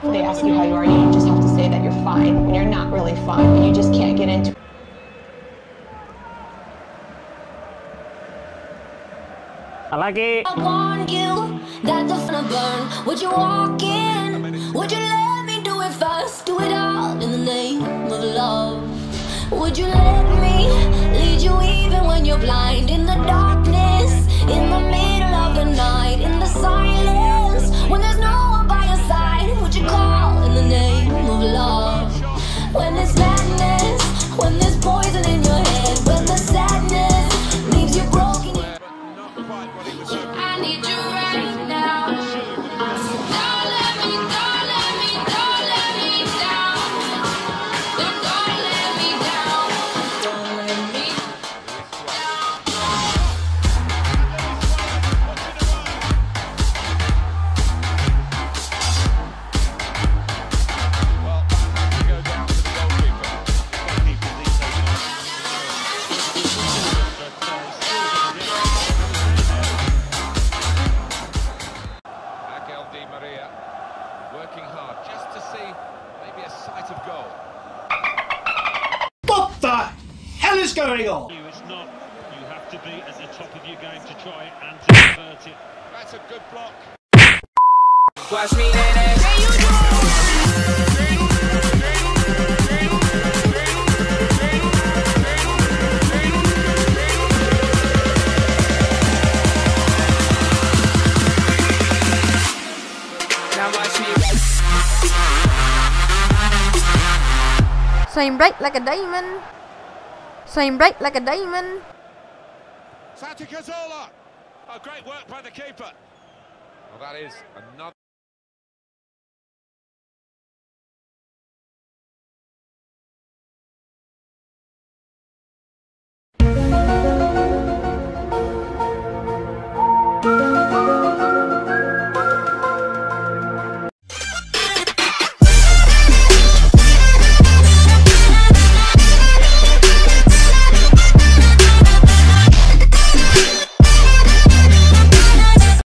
They ask you how you are, you just have to say that you're fine when you're not really fine, and you just can't get into it. Lagi. I warned you that the fun burn. Would you walk in? Would you let me do it first? Do it all in the name of love. Would you let me lead you even when you're blind? In the darkness, in the middle of the night, in the silence, when there's no one by your side. Would you call in the name of love? When there's madness, when there's poison in your head, when the sadness leaves you broken. I need you right now. Don't let me, don't let me, don't let me down. Don't let me down. Don't let me working hard just to see maybe a sight of goal. What the hell is going on? It's not. You have to be at the top of your game to try it and to convert it. That's a good block. Watch me, Nene. Same break like a diamond. Same break like a diamond. Santi Cazorla. Oh, great work by the keeper. Well, that is another.